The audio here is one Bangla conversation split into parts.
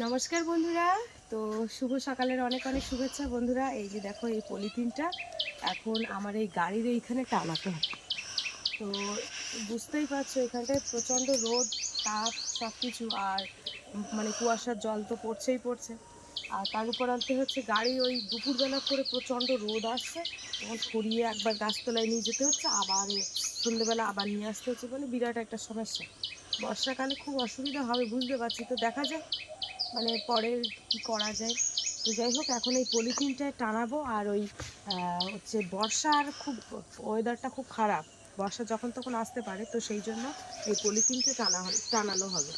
নমস্কার বন্ধুরা, তো শুভ সকালের অনেক অনেক শুভেচ্ছা বন্ধুরা। এই যে দেখো, এই পলিথিনটা এখন আমার এই গাড়ির এইখানে টানাতে হবে। তো বুঝতেই পারছো, এখানটায় প্রচণ্ড রোদ, তাপ সব কিছু, আর মানে কুয়াশার জল তো পড়ছেই পড়ছে। আর তার উপর আনতে হচ্ছে গাড়ি ওই দুপুরবেলা করে প্রচণ্ড রোদ আসছে, তখন সরিয়ে একবার গাছতলায় নিয়ে যেতে হচ্ছে, আবার সন্ধ্যেবেলা আবার নিয়ে আসতে হচ্ছে, বলে বিরাট একটা সমস্যা। বর্ষাকালে খুব অসুবিধা হবে বুঝতে পারছি, তো দেখা যাক মানে পরে কি করা যায়। তো যাই হোক, এখন এই পলিথিনটায় টানাবো। আর ওই হচ্ছে বর্ষার খুব ওয়েদারটা খুব খারাপ, বর্ষা যখন তখন আসতে পারে, তো সেই জন্য এই পলিথিনটা টানানো হবে।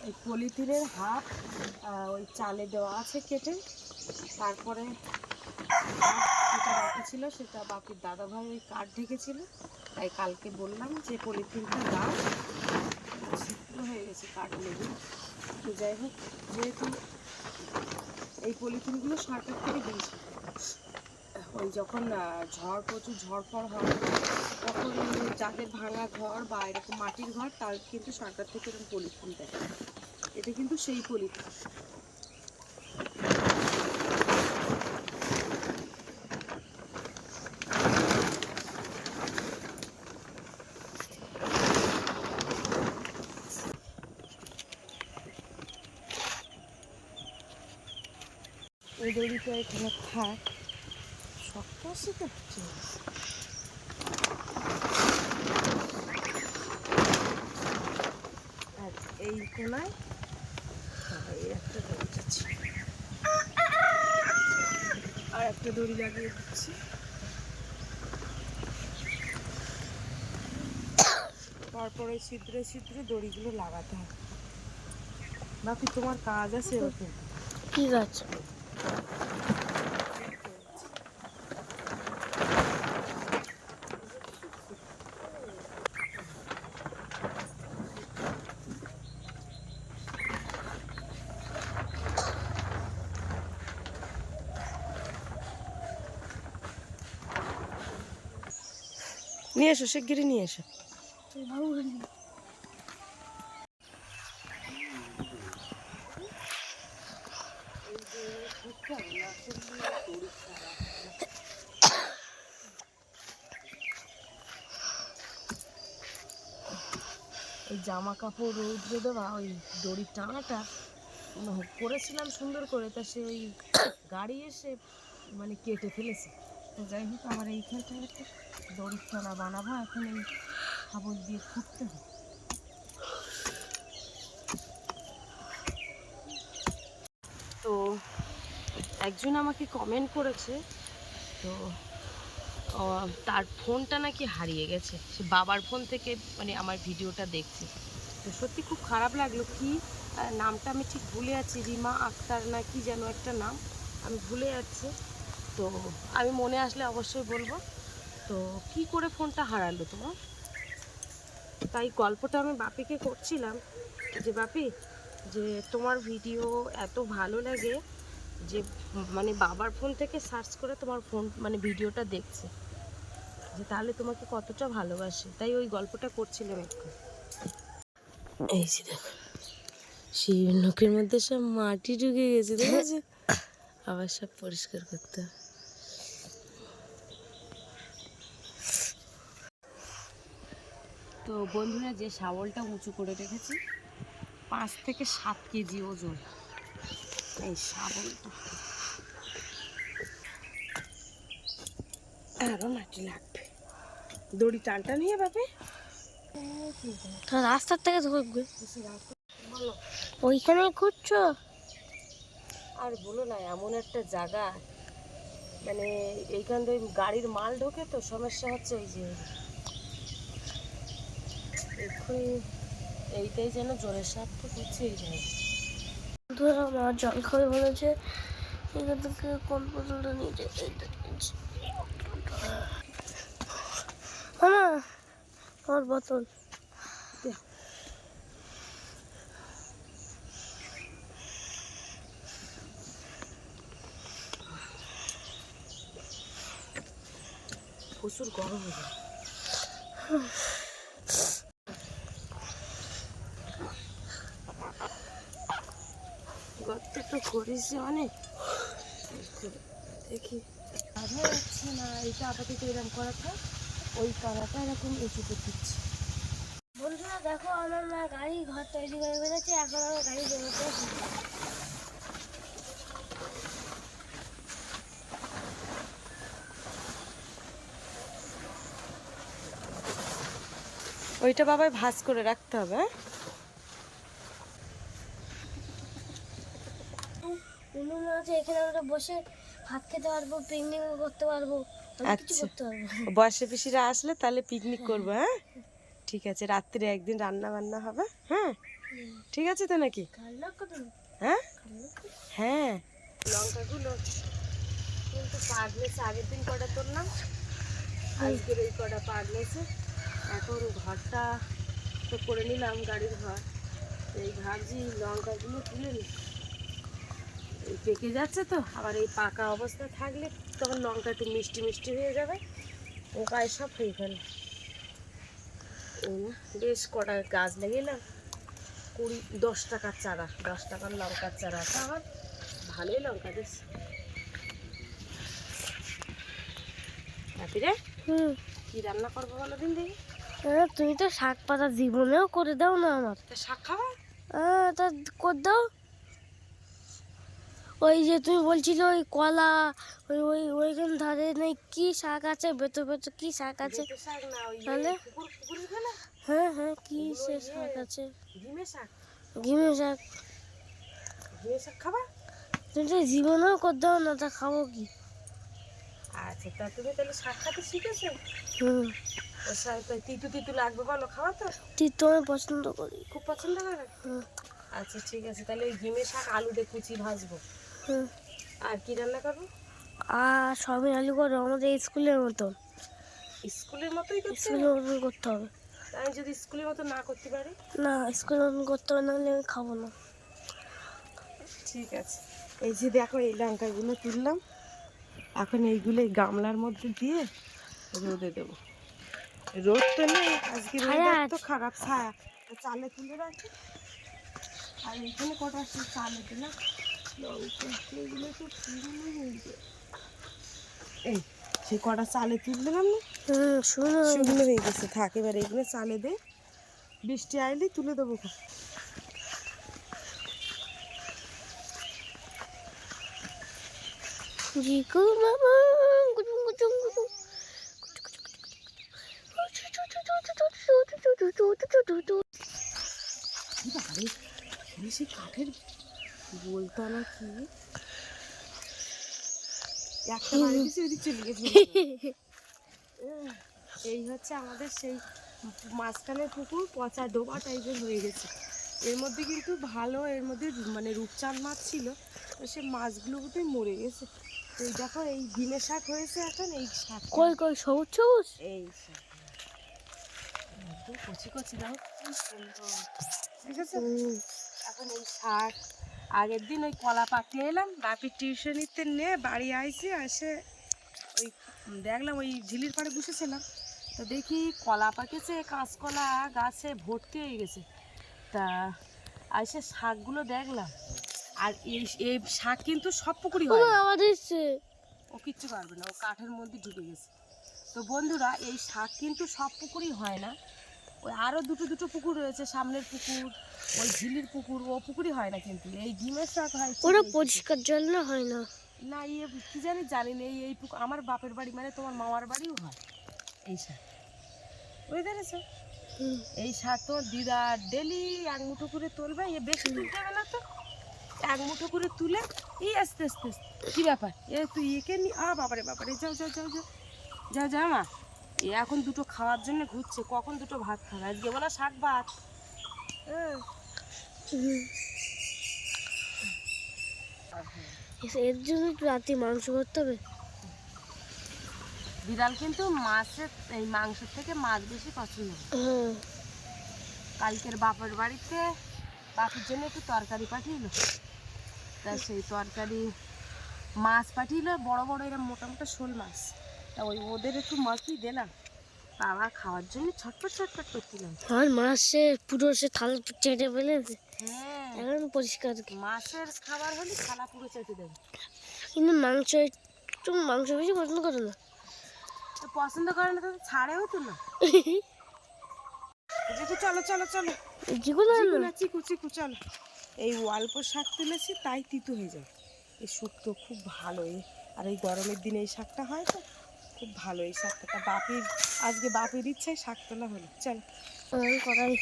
এই পলিথিনের হাফ ওই চালে দেওয়া আছে কেটে, তারপরে যেটা বাকি ছিল সেটা বাপির দাদাভাই ওই কাঠ ঢেকেছিল, তাই কালকে বললাম যে পলিথিনটা দাও, ছিদ্র হয়ে গেছে কাঠ লেগে। তো যাই হোক, যেহেতু এই পলিথিনগুলো সরকার থেকে দিয়েছে, ওই যখন প্রচুর ঝড় হয়, তখন যাদের ভাঙা ঘর বা এরকম মাটির ঘর, তার কিন্তু সরকার থেকে এরকম পলিথিন দেয়। এটা কিন্তু সেই পলিথিন। এই দড়িটা এখানে থাক, শক্ত আছে তো, ঠিক আছে। আর এই কোনায় এই একটা দড়ি যাচ্ছে, আর একটা দড়ি লাগিয়ে দিচ্ছি। তারপরে ছিদ্রে ছিদ্রে দড়িগুলো লাগাতে হবে। বাকি তোমার কাজ আছে ওকে। ঠিক আছে। নিয়ে এসো, শিগগিরই নিয়ে এসো। এই জামা কাপড় রৌদ্রে দেওয়া, ওই দড়ির টানাটা করেছিলাম সুন্দর করে, তা সে ওই গাড়ি এসে মানে কেটে ফেলেছে। তো যাই হোক, আমার এইখানটায় একটা দড়ির টানা বানাবো, এখন এই খাবার দিয়ে খুঁড়তে হবে। তো একজন আমাকে কমেন্ট করেছে, তো তার ফোনটা নাকি হারিয়ে গেছে, সে বাবার ফোন থেকে মানে আমার ভিডিওটা দেখছে। তো সত্যি খুব খারাপ লাগলো। কি নামটা আমি ঠিক ভুলে যাচ্ছি, রিমা আক্তার না কি যেন একটা নাম, আমি ভুলে যাচ্ছি। তো আমি মনে আসলে অবশ্যই বলবো। তো কি করে ফোনটা হারালো তোমার? তাই গল্পটা আমি বাপিকে করছিলাম, যে বাপি, যে তোমার ভিডিও এত ভালো লাগে যে মানে বাবার ফোন থেকে সার্চ করে তোমার ফোন মানে ভিডিওটা দেখছে, যে তাহলে তোমাকে কতটা ভালোবাসে, তাই ওই গল্পটা করছিলাম একটু। এই যে দেখো, সেই নখের মধ্যে সব মাটি ঢুকে গেছে, দেখেছো? আবার সব পরিষ্কার করতে হবে। তো বন্ধুরা, যে শাবলটা উঁচু করে রেখেছি, 5 থেকে 7 কেজি ওজন এই শাবলটা, আরো মাটি লাগবে। দড়ি টানটা নিয়ে বাপে রাস্তার থেকে ধরবে, বলো। ওইখানে ঘুরছো? আর বলো না, এমন একটা জায়গা, মানে এইখান থেকে গাড়ির মাল ঢোকে, তো সমস্যা হচ্ছে এই যে এক্ষুনি এইটাই যেন জোরের সাথে করছে এই জায়গা। ধরো আমার জল খাবে বলেছে, এখান থেকে কোন বোতলটা নিয়ে যেতে, আমার বোতল। প্রচুর গরম হয়ে যায়। একটু করেছি অনেক, দেখি আধা হচ্ছে না। এইটা আপাতত এরকম করাটা, ওই করাটা এরকম উঁচুতে দিচ্ছি। বন্ধুরা দেখো, আমার মা গাড়ি ঘর তৈরি করে ফেলেছে, এখন আমার গাড়ি বেরোতে ওইটা বাবাই ভাঁজ করে রাখতে হবে। মনে আছে এখানে আমরা বসে ভাত খেতে পারবো, পিকনিক করতে পারবো, অনেক কিছু আচ্ছা, করতে পারবো। বর্ষা পিসিরা আসলে তাহলে পিকনিক করবো। হ্যাঁ ঠিক আছে, রাত্রে একদিন রান্না বান্না হবে। হ্যাঁ ঠিক আছে তো নাকি? হ্যাঁ হ্যাঁ, লঙ্কাগুলো কিন্তু পাগলেছে। আগের দিন কটা তুললাম, আজকের এই কটা পাগলেছে। এখন ঘরটা তো করে নিলাম, গাড়ির ঘর। এই ভাবছি লঙ্কাগুলো তুলে নি, এই পেকে যাচ্ছে তো, আবার এই পাকা অবস্থা থাকলে তখন লঙ্কা একটু মিষ্টি মিষ্টি হয়ে যাবে, পোকায় সব হয়ে ফেলে। বেশ কটা গাছ লাগিয়েলাম, 10 টাকার চারা, 10 টাকার লঙ্কার চারা, আবার ভালোই লঙ্কা বেশ। রে কি রান্না করবো বলো দিন দেখি? তুমি তো শাক পাতা জীবনেও করে দাও না আমার। তা শাক খাওয়া? তা করে দাও। ওই যে তুমি বলছিলে ওই কলা, ওই ওই ওইখান ধারে নেই কি শাক আছে, বেতো বেতো কি শাক আছে? শাক না, ওই তাহলে পুকুরের ফেলা। হ্যাঁ হ্যাঁ, কি সে শাক আছে? ঘিমে শাক। ঘিমে শাক? ঘিমে শাক খাবা? তুমি তো জীবনেও করে দাও না, তা খাবো কি? আচ্ছা, তা তুমি তাহলে শাক খেতে শিখেছো? হুম। ওর শাক তো তিতু তিতু লাগবে বলো, খাওয়া তো? তিতো আমি পছন্দ করি। খুব পছন্দ করে? আচ্ছা ঠিক আছে, তাহলে ওই ঘিমে শাক আলু দিয়ে কুচি ভাজবো। আর কি রান্না করবো? আর সবই আলু করো, আমাদের স্কুলের মতন। স্কুলের মতোই করতে হবে? স্কুলের মতন করতে হবে। আমি যদি স্কুলের মতো না করতে পারি? না, স্কুলের মতন করতে হবে, নাহলে আমি খাবো না। ঠিক আছে, এই যে দেখো এই লঙ্কাগুলো তুললাম, এখন এইগুলো এই গামলার মধ্যে দিয়ে রোদে দেবো। রোদ তো নেই আজকে, রোদ তো খারাপ, ছায়া। চালে তুলে রাখি, আর এখানে কটা চালে দিলাম লঙ্কা, এগুলো তো এই সে কটা চালে তুলে দিলাম না, শুকনো হয়ে গেছে। থাক, এবার এগুলো চালে দে, বৃষ্টি আইলে তুলে দেবো। বেশি কাঠের বলতো না কি, একটা বাড়ি কিছু ওদিক চলে গেছে। এই হচ্ছে আমাদের সেই মাঝখানের পুকুর, পচা ডোবা টাইপের হয়ে গেছে। এর মধ্যে কিন্তু ভালো, এর মধ্যে মানে রূপচাঁদ মাছ ছিল, তো সে মাছগুলো বোধহয় মরে গেছে। তো এই দেখো এই ডিমের শাক হয়েছে এখন, এই শাক কই কই সবুজ সবুজ, এই শাক একদম কচি কচি, দাও ঠিক আছে। এখন এই শাক, আগের দিন ওই কলা পাকিয়ে এলাম, বাপির টিউশনিতে নিয়ে বাড়ি আইসি, এসে ওই দেখলাম ওই ঝিলির পাড়ে বসেছিলাম, তো দেখি কলা পাকেছে, কাঁচকলা গাছে ভর্তি হয়ে গেছে। তা এসে শাকগুলো দেখলাম, আর এই শাক কিন্তু সব পুকুরি হয় না। ও কিচ্ছু পারবে না, ও কাঠের মধ্যে ঢুকে গেছে। তো বন্ধুরা, এই শাক কিন্তু সব পুকুরই হয় না, ওই আরও দুটো পুকুর রয়েছে, সামনের পুকুর, ওই ঝিলির পুকুর, ও পুকুরই হয় না। কিন্তু এই ডিমের শাক হয়, ওরা পরিষ্কার জল না হয় না। না ইয়ে কি জানি না, এই পুকুর আমার বাপের বাড়ি মানে তোমার মামার বাড়িও হয় এই শাক, বুঝতে পেরেছো? এই শাক তোমার দিদা ডেলি এক মুঠো করে তুলবে, এ বেশি তুলতে হবে না তো, এক মুঠো করে তুলে এই আস্তে আস্তে কি ব্যাপার, এ তুই একে নি বাবারে বাবারে, যাও যাও যাও যাও যাও যাও মা, এ এখন দুটো খাওয়ার জন্য ঘুরছে, কখন দুটো ভাত খাবে, আজকে বলা শাক ভাত। এর জন্য রাতে মাংস করতে হবে। বিড়াল কিন্তু মাছের এই মাংসের থেকে মাছ বেশি পছন্দ করে। কালকের বাপের বাড়িতে বাপির জন্য একটু তরকারি পাঠিয়েলো, তা সেই তরকারি মাছ পাঠিয়েলো, বড় বড় এরকম মোটা মোটা শোল মাছ, তা ওই ওদের একটু মাছই দিলাম, বাবা খাওয়ার জন্য ছটফট ছটফট করছিলাম। আর মাছ সে পুরো সে থালা চেটে ফেলেছে। হ্যাঁ, এখন পরিষ্কার মাছের খাবার হলে থালা পুরো চেটে দেবে। কিন্তু মাংস বেশি পছন্দ করে না। তো পছন্দ করে না তো ছাড়েও তো না। জিকু চলো চলো চলো, জিকু না চিকু চিকু চলো। এই অল্প শাক তুলেছি তাই তিতো হয়ে যায়। এই শুক্তো খুব ভালো, আর এই গরমের দিনে এই শাকটা হয় তো খুব ভালো এই শাকটা। তা আজকে বাপির ইচ্ছায় শাক তোলা হলো। চল কড়াই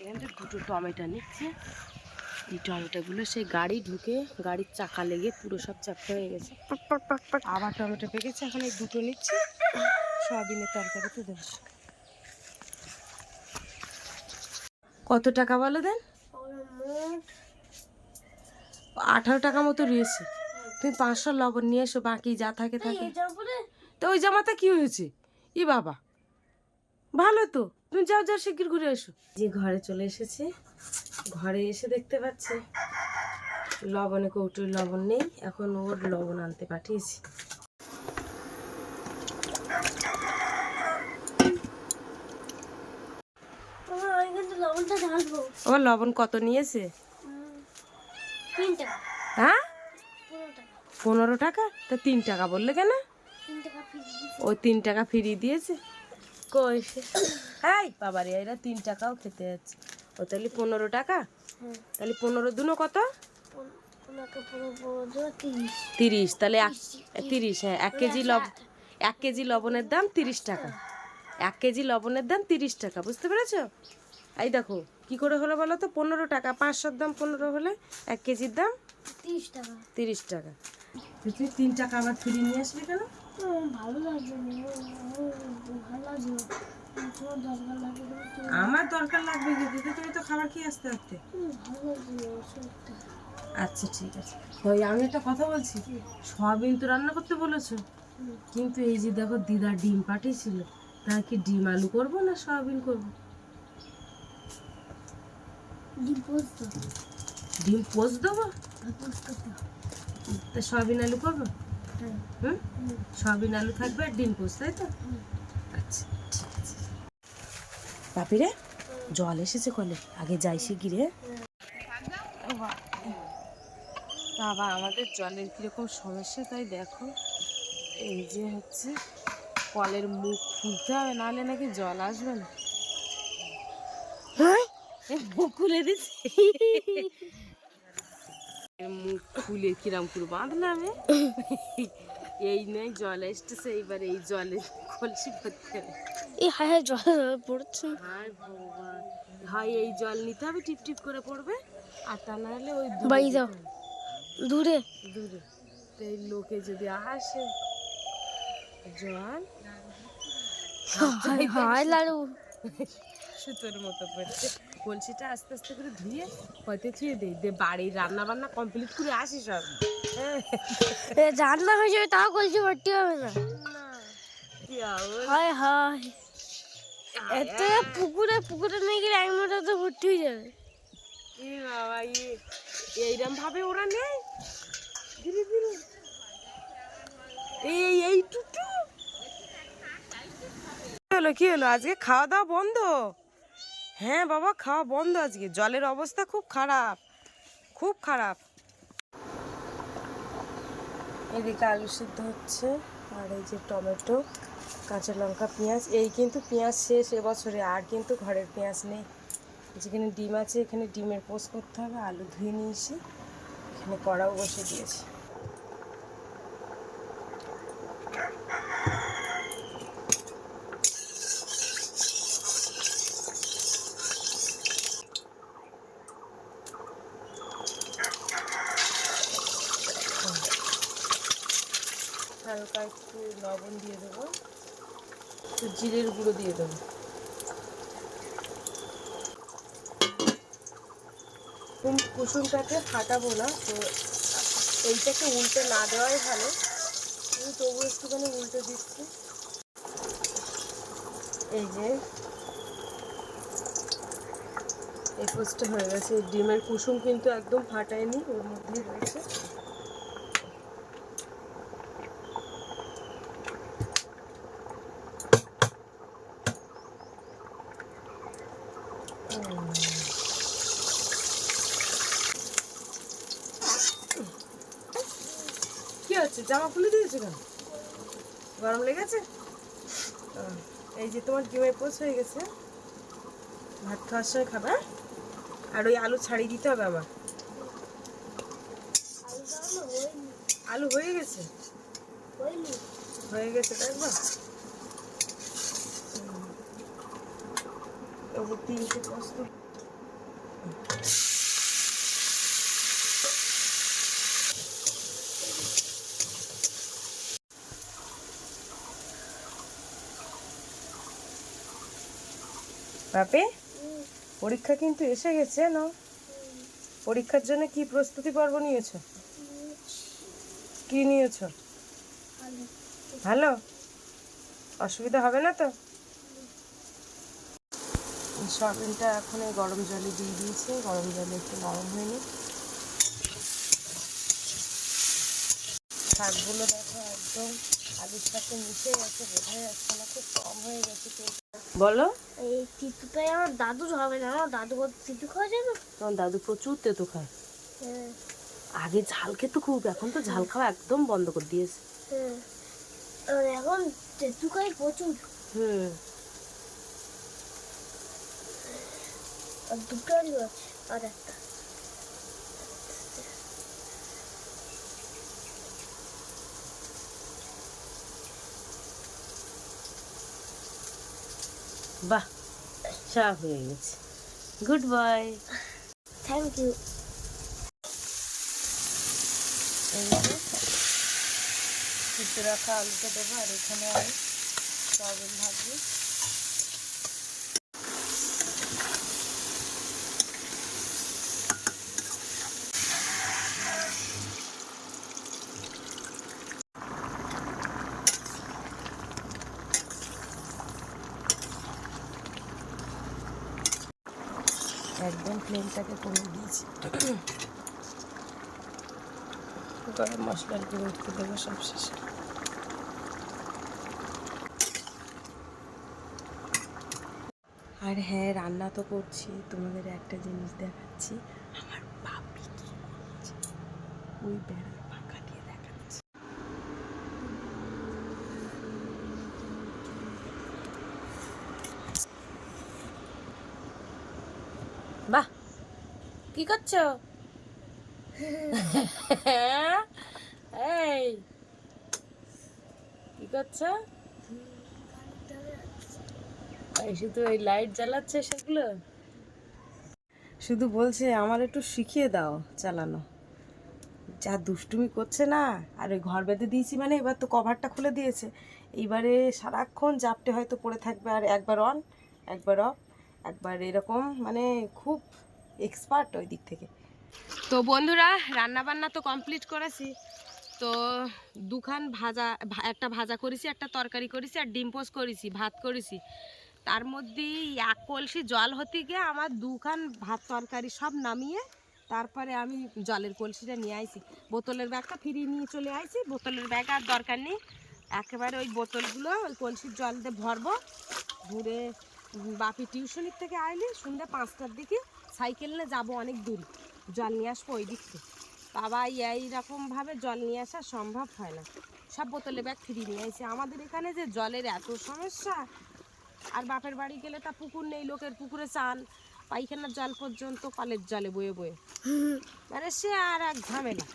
এখান থেকে দুটো টমেটো নিচ্ছে। এই টমেটোগুলো সেই গাড়ি ঢুকে গাড়ির চাকা লেগে পুরো সব চ্যাপ্টা হয়ে গেছে। আবার টমেটো পেকেছে, এখন এই দুটো নিচ্ছি, সয়াবিনের তরকারিতে দেবো। কত টাকা বলো দেন? 18 টাকা মতো রয়েছে। তুমি 500 লবণ নিয়ে এসো, বাকি যা থাকে থাকে। তো ওই জামাটা কি হয়েছে? ই বাবা, ভালো তো, তুমি যাও যাও শিগগির ঘুরে এসো। যে ঘরে চলে এসেছে, ঘরে এসে দেখতে পাচ্ছি লবণে কৌটোর লবণ নেই। এখন ওর লবণ আনতে পাঠিয়েছি। লবণটা ঢালবো। আমার লবণ কত নিয়েছে? 3 টাকা। হ্যাঁ 15 টাকা। 15 টাকা? তা 3 টাকা বললে কেন? 3 টাকা ফিরিয়ে দিয়েছে। ও 3 টাকা ফিরিয়ে দিয়েছে। কই এই বাবারে, এরা 3 টাকাও খেতে যাচ্ছে। ও তাহলে 15 টাকা। তাহলে 15 দুনো কত? 30। তাহলে 30, হ্যাঁ 1 কেজি লবণের দাম 30 টাকা। 1 কেজি লবণের দাম 30 টাকা, বুঝতে পেরেছো? এই দেখো কি করে হলো বলো তো? 15 টাকা, 500-র দাম 15 হলে 1 কেজির দাম 30 টাকা। 30 টাকা। তুই 3 টাকা আবার ফিরিয়ে নিয়ে আসলি কেন? ভালো লাগছে, ভালো লাগছে। আমার দরকার লাগবে যদি, তুমি তো খাবার খেয়ে আসতে পারতে। ভালো লাগছে। আচ্ছা ঠিক আছে। ওই আমি একটা কথা বলছি, সয়াবিন তো রান্না করতে বলেছো, কিন্তু এই যে দেখো দিদা ডিম পাঠিয়েছিল, তা কি ডিম আলু করবো না সয়াবিন করবো? ডিম পোস্ট দেবো? তা সয়াবিন আলু করবো? হুম, সয়াবিন আলু থাকবে আর ডিম পোস্ট, তাই তো? আচ্ছা ঠিক আছে। বাপিরে জল এসেছে কলে, আগে যাই শিগগিরে। বাবা আমাদের জলের কিরকম সমস্যা তাই দেখো। এই যে হচ্ছে কলের মুখ খুলতে হবে, নাহলে নাকি জল আসবে না। মুখ খুলে দিচ্ছি, মুখ খুলে কিরাম করে বাঁধলাম। এই নয় জল এসতেছে, এইবার এই জলে কলসি ভরতে হবে। এই হায় জল পড়ছে। হায় ভগবান, হয় এই জল নিতে হবে, টিপ টিপ করে পড়বে, আর তা না হলে ওই বাড়ি যাও দূরে দূরে। তো এই লোকে যদি আসে জল, হায় লাড়ু সুতোর মতো পড়ছে। কলসিটা আস্তে আস্তে করে ধুয়ে হয়তো ছুঁয়ে দিই, বাড়ির রান্না বান্না কমপ্লিট করে আসি সব। রান্না হয়ে যাবে, তাও কলসি ভর্তি হবে না। হায় হায়, এত পুকুরে পুকুরে নিয়ে গেলে এক মোটা তো ভর্তি হয়ে যাবে। বাবা এইরকম ভাবে ওরা নেই, ধীরে ধীরে। এই টুটু কি হলো আজকে? খাওয়া দাওয়া বন্ধ? হ্যাঁ বাবা, খাওয়া বন্ধ আজকে, জলের অবস্থা খুব খারাপ, খুব খারাপ। এদিকে আলু সিদ্ধ হচ্ছে, আর এই যে টমেটো, কাঁচা লঙ্কা, পেঁয়াজ। এই কিন্তু পেঁয়াজ শেষ এবছরে, আর কিন্তু ঘরের পেঁয়াজ নেই। যেখানে ডিম আছে এখানে ডিমের পোস্ট করতে হবে। আলু ধুয়ে নিয়েছি, এখানে কড়াও বসে দিয়েছি। হালকা একটু লবণ দিয়ে দেবো, একটু জিরের গুঁড়ো দিয়ে দেবো। কুসুমটাকে ফাটাবো না, তো এইটাকে উল্টে না দেওয়াই ভালো, কিন্তু তবু একটুখানি উল্টে দিচ্ছি। এই যে এই পোস্টটা হয়ে গেছে। ডিমের কুসুম কিন্তু একদম ফাটায়নি, ওর মধ্যেই রয়েছে। আছে? জামা খুলে দিয়েছো কেন? গরম লেগেছে? এই যে তোমার ডিমের পোচ হয়ে গেছে, ভাত খাওয়ার সময় খাবে। আর ওই আলু ছাড়িয়ে দিতে হবে আবার। আলু হয়ে গেছে, হয়ে গেছে দেখবা। তবু 3টে পোস্ত। বাপে, পরীক্ষা কিন্তু এসে গেছে না? পরীক্ষার জন্য কি প্রস্তুতি পর্ব নিয়েছো? কি নিয়েছো? ভালো, অসুবিধা হবে না তো? সয়াবিনটা এখন এই গরম জলে দিয়ে দিয়েছি, গরম জলে একটু নরম হয়নি। শাকগুলো দেখো একদম আলুর সাথে মিশে গেছে, বোঝা যাচ্ছে না, খুব কম হয়ে গেছে। বলো। এই তিতুটাই আমার দাদুর হবে না, আমার দাদু কত তিতু খাওয়া যাবে? তোমার দাদু প্রচুর তেতো খায়। হ্যাঁ আগে ঝাল খেতো খুব, এখন তো ঝাল খাওয়া একদম বন্ধ করে দিয়েছে। হ্যাঁ, আর এখন তেতু খাই প্রচুর। হুম। আর দুটো আলু আছে আর একটা। বাহ, চা হয়ে গেছে। Good boy. Thank you. এই যে সিদ্ধ রাখা আলুটা দেবো, আর এখানে আমি সয়াবিন ভাজবো। একদম ফ্লেমটাকে কমিয়ে দিয়েছি। গরম মশলার গুঁড়ো একটু দেবো সব শেষে। আর হ্যাঁ, রান্না তো করছি, তোমাদের একটা জিনিস দেখাচ্ছি। আমার বাপি কি করছে, ওই বেড়ার ফাঁকা দিয়ে দেখাচ্ছি। বাহ, কি করছো? এই কি করছো? এই শুধু ওই লাইট জ্বালাচ্ছে সেগুলো, শুধু বলছে আমার একটু শিখিয়ে দাও চালানো। যা দুষ্টুমি করছে না। আর ওই ঘর বেঁধে দিয়েছি মানে এবার তো কভারটা খুলে দিয়েছে, এইবারে সারাক্ষণ জাপটে হয়তো পড়ে থাকবে, আর একবার অন একবার অফ একবার এরকম, মানে খুব এক্সপার্ট ওই দিক থেকে। তো বন্ধুরা, রান্না বান্না তো কমপ্লিট করেছি। তো দুখান ভাজা, একটা ভাজা করেছি, একটা তরকারি করেছি, আর ডিম পোস্ট করেছি, ভাত করেছি। তার মধ্যে এক কলসি জল হতে গিয়ে আমার দুখান ভাত তরকারি সব নামিয়ে তারপরে আমি জলের কলসিটা নিয়ে আইছি। বোতলের ব্যাগটা ফিরিয়ে নিয়ে চলে আইছি। বোতলের ব্যাগ আর দরকার নেই, একেবারে ওই বোতলগুলো ওই কলসির জল দিয়ে ভরবো। ঘুরে বাপি টিউশনির থেকে আইলে সন্ধ্যা 5টার দিকে সাইকেল নিয়ে যাবো অনেক দূর, জল নিয়ে আসবো ওই দিক থেকে। বাবা এইরকমভাবে জল নিয়ে আসা সম্ভব হয় না, সব বোতলে ব্যাগ ফিরিয়ে নিয়ে আসি। আমাদের এখানে যে জলের এত সমস্যা, আর বাপের বাড়ি গেলে তা পুকুর নেই, লোকের পুকুরে চান, পায়খানার জল পর্যন্ত কলের জলে বয়ে বয়ে, মানে সে আর এক ঝামেলা।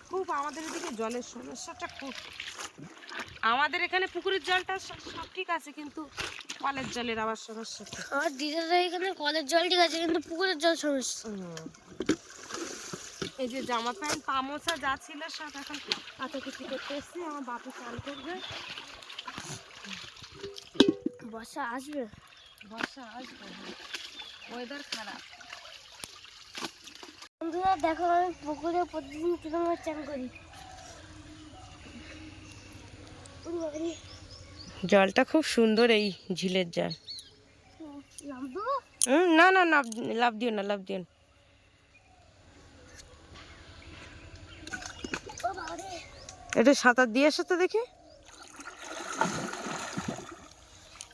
খুব আমাদের এদিকে জলের সমস্যাটা খুব। আমাদের এখানে পুকুরের জলটা সব ঠিক আছে, কিন্তু কলের জলের আবার সমস্যা। আমার দিদাদের এখানে কলের জল ঠিক আছে, কিন্তু পুকুরের জল সমস্যা। এই যে জামা প্যান্ট পা মোছা যা ছিল সব এখন কাচাকুচি করতে এসছি। আমার বাপু চান করবে। বর্ষা আসবে, বর্ষা আসবে, ওয়েদার খারাপ। বন্ধুরা দেখো, আমি পুকুরে প্রতিদিন কিরকম চান করি। জলটা খুব সুন্দর, এই ঝিলের জল। না না না, লাভ দিও না, লাভ দিও না। এটা সাঁতার দিয়ে আসো তো দেখি।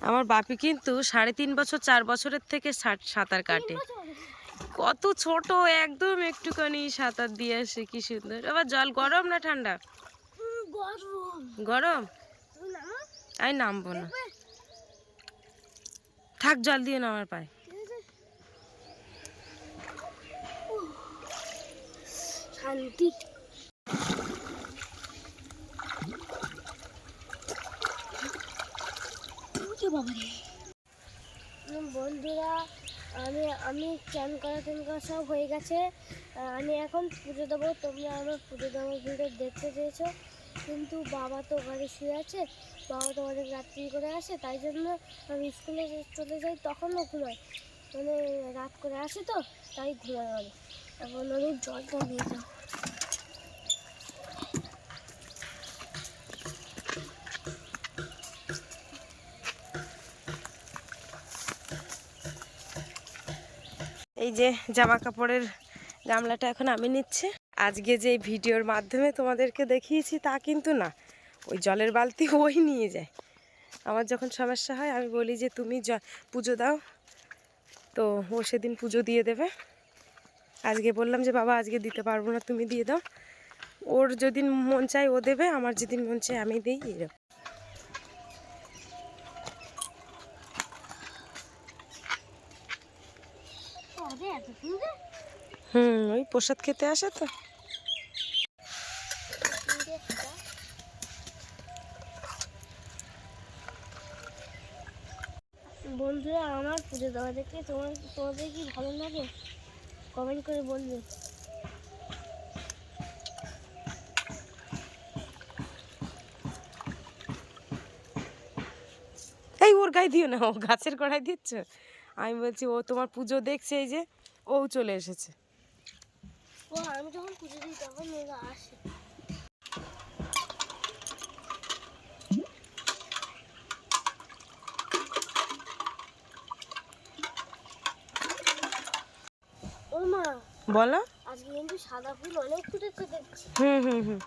আমার বাপি কিন্তু 3.5 বছর 4 বছরের থেকে সাঁতার কাটে। কত ছোট, একদম একটুখানি সাঁতার দিয়ে আসে, কি সুন্দর। আবার জল গরম না ঠান্ডা? গরম? আমি নামবো না, থাক, জল দিয়ে না আমার পায়ে। শান্তি। বন্ধুরা, আমি চান করা সব হয়ে গেছে। আমি এখন পুজো দেবো। তোমরা আমার পুজো দেওয়ার ভিডিও দেখতে চেয়েছো, কিন্তু বাবা তো ঘরে শুয়ে আছে। বাবা তো অনেক রাত্রি করে আসে, তাই জন্য আমি স্কুলে চলে যাই, তখনও ঘুমাই। মানে রাত করে আসে তো, তাই ঘুমাই অনেক। এখন আমি জলটা নিয়ে যাও। এই যে জামা কাপড়ের গামলাটা এখন আমি নিচ্ছি। আজকে যে ভিডিওর মাধ্যমে তোমাদেরকে দেখিয়েছি তা কিন্তু না, ওই জলের বালতি ওই নিয়ে যায়। আমার যখন সমস্যা হয় আমি বলি যে তুমি পুজো দাও, তো ও সেদিন পুজো দিয়ে দেবে। আজকে বললাম যে বাবা আজকে দিতে পারবো না, তুমি দিয়ে দাও। ওর যেদিন মন চায় ও দেবে, আমার যেদিন মন চায় আমি দিই, এরকম। ওই প্রসাদ খেতে আসে তো। বন্ধুরা, আমার পুজো দেওয়া দেখে তোমাদের কি ভালো লাগে? কমেন্ট করে বলবে। এই ওর গায়ে দিও না, ও গাছের গোড়ায় দিচ্ছ। আমি বলছি ও তোমার পুজো দেখছে, এই যে ও চলে এসেছে। ও আমি যখন পুজো দিই তখন ওরা আসে। ও মা, বলো। আজকে কিন্তু সাদা ফুল অনেক ফুটেছে দেখছি। হুম।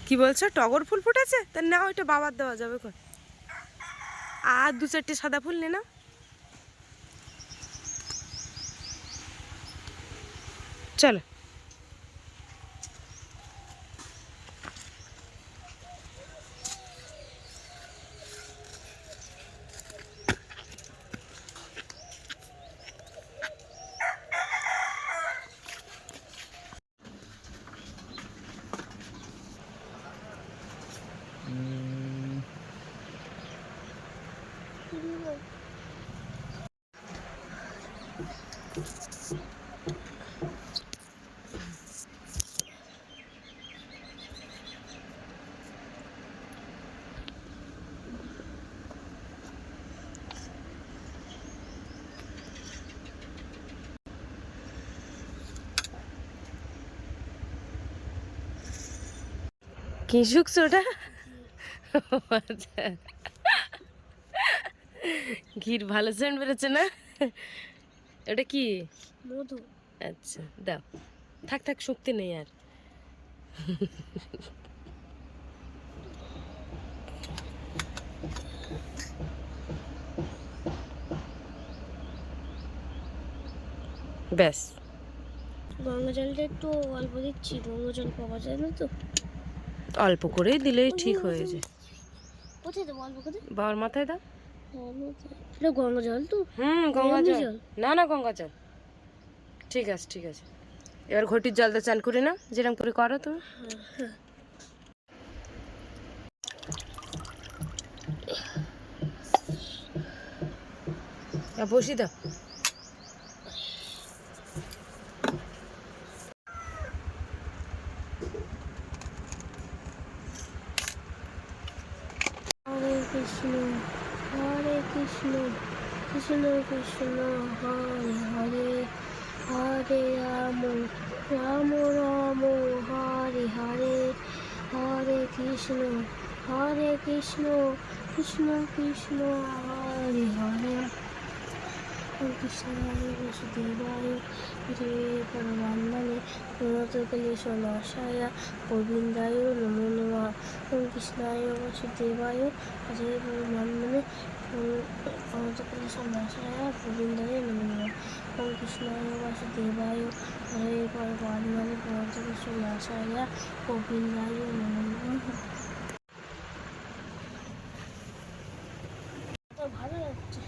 কি বলছো? টগর ফুল ফুটেছে? তা না, ওইটা বাবার দেওয়া যাবে কোন। আর 2-4টে সাদা ফুল নে না। চলো। কি শুকছো ওটা? আচ্ছা, ঘির ভালো সেন্ট বেরোচ্ছে না? ওটা কি? মধু। আচ্ছা দাও, থাক শুকতে নেই আর। ব্যাস। গঙ্গা জলটা একটু অল্প দিচ্ছি, গঙ্গা জল পাওয়া যায় না তো। অল্প করেই দিলেই ঠিক হয়ে যায়। কোথায় দেবো অল্প করে? বাবার মাথায় দাও। এটা গঙ্গা জল তো? গঙ্গা এমনি জল। না গঙ্গা জল। ঠিক আছে। এবার ঘটির জলটা চান করে না, যেরকম করে করো তুমি। বসি দাও। হরে কৃষ্ণ কৃষ্ণ কৃষ্ণ হরে হরে, হরে রাম রাম হরে হরে, হরে কৃষ্ণ কৃষ্ণ কৃষ্ণ হরে হরে কৃষ্ণ হরে বাসুদেবায় হরে পরমাত্মনে প্রণতকলেশনাশায় গোবিন্দায় নমো নমঃ কৃষ্ণায় বাসুদেবায় হরে পরমাত্মনে প্রণতকলেশনাশায় গোবিন্দায় নমো নমঃ কৃষ্ণায় বাসুদেবায় হরে পরমাত্মনে প্রণতকলেশনাশায় গোবিন্দায় নমো নমঃ। ভালো লাগছে।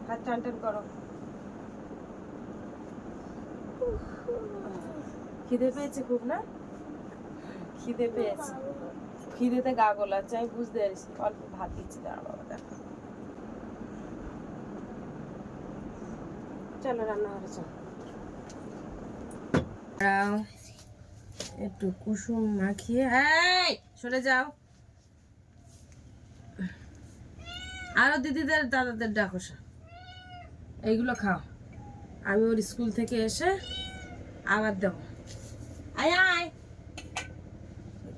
হাত টান টান করো। খিদে পেয়েছে খুব না? খিদে পেয়েছে, খিদেতে গা গোলাচ্ছে, আমি বুঝতে পারছি। অল্প ভাত দিচ্ছি, দাঁড়া বাবা দেখো। চলো রান্নাঘরে চলো। একটু কুসুম মাখিয়ে, এই সরে যাও। আরো দিদিদের দাদাদের ডাকো, এইগুলো খাও। আমি ওর স্কুল থেকে এসে আবার দেবো। আয় আয়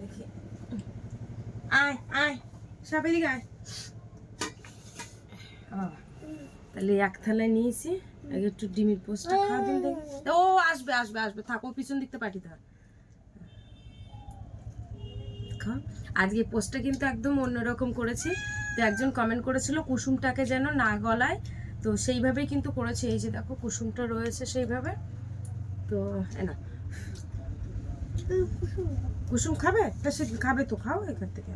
দেখি, আয় আয় সব এদিকে আয়। তাহলে এক থালায় নিয়েছি, আগে একটু ডিমের পোস্টটা খাওয়া দিন দেখি। ও আসবে আসবে আসবে, থাকো পিছন দিকতে পাঠিয়ে দাও। খাও। আজকে পোস্টটা কিন্তু একদম অন্যরকম করেছি। তো একজন কমেন্ট করেছিল কুসুমটাকে যেন না গলায়, তো সেইভাবেই কিন্তু করেছে। এই যে দেখো কুসুমটা রয়েছে সেইভাবে। তো না কুসুম খাবে, তা সে খাবে তো, খাও এখান থেকে।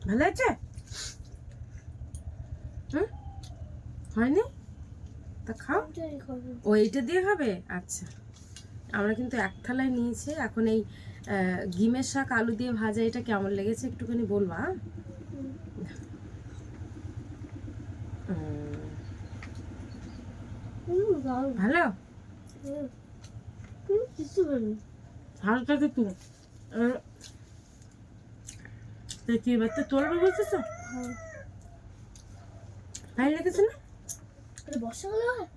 ভালো আছে? হুম, হয়নি? তা খাও। ও এইটা দিয়ে খাবে? আচ্ছা, আমরা কিন্তু এক থালায় নিয়েছি। এখন এই গিমের শাক আলু দিয়ে ভাজা, এটা কেমন লেগেছে একটুখানি বলবা। ভালো, হালকা তো কি বাচ্চা তোলবে বলছিস? ভালো লেগেছে না? বর্ষাকালে হয়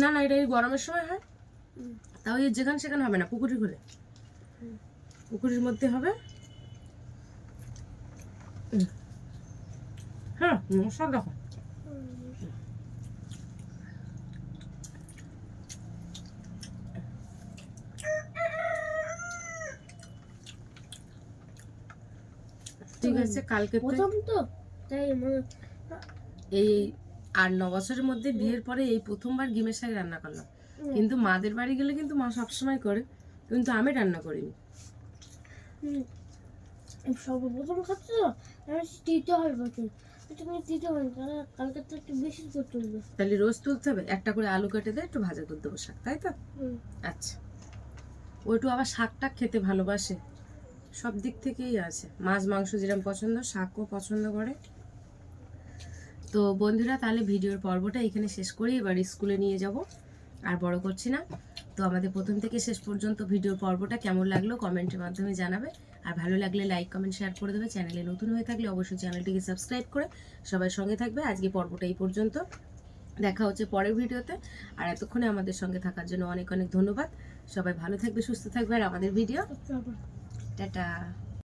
না না, এটা এই গরমের সময় হয়। তাও এই যেখানে সেখানে হবে না, পুকুরি ঘুরে, পুকুরের মধ্যে হবে। হ্যাঁ সব দেখো। ঠিক আছে, কালকে প্রথম তো তাই এই 8-9 বছরের মধ্যে বিয়ের পরে এই প্রথমবার ডিমের শাক রান্না করলাম। কিন্তু মাদের বাড়ি গেলে কিন্তু মা সবসময় করে, কিন্তু আমি রান্না করিনি। সর্বপ্রথম খাচ্ছি তো, আমি দিতে হবে বছর, তুমি দিতে হবে, কালকে তো একটু বেশি করতে হবে। তাহলে রোজ তুলতে হবে, একটা করে আলু কেটে দিয়ে একটু ভাজা করে দেবো শাক, তাই তো? আচ্ছা, ওইটু আবার শাকটা খেতে ভালোবাসে, সব দিক থেকেই আছে। মাছ মাংস যেরকম পছন্দ, শাকও পছন্দ করে। তো বন্ধুরা, তাহলে ভিডিওর পর্বটা এখানে শেষ করি। এবার স্কুলে নিয়ে যাব, আর বড় করছি না। তো আমাদের প্রথম থেকে শেষ পর্যন্ত ভিডিওর পর্বটা কেমন লাগলো কমেন্টের মাধ্যমে জানাবে। আর ভালো লাগলে লাইক কমেন্ট শেয়ার করে দেবে। চ্যানেলে নতুন হয়ে থাকলে অবশ্যই চ্যানেলটিকে সাবস্ক্রাইব করে সবার সঙ্গে থাকবে। আজকে পর্বটা এই পর্যন্ত, দেখা হচ্ছে পরের ভিডিওতে। আর এতক্ষণে আমাদের সঙ্গে থাকার জন্য অনেক অনেক ধন্যবাদ। সবাই ভালো থাকবে, সুস্থ থাকবে। আর আমাদের ভিডিও টাটা।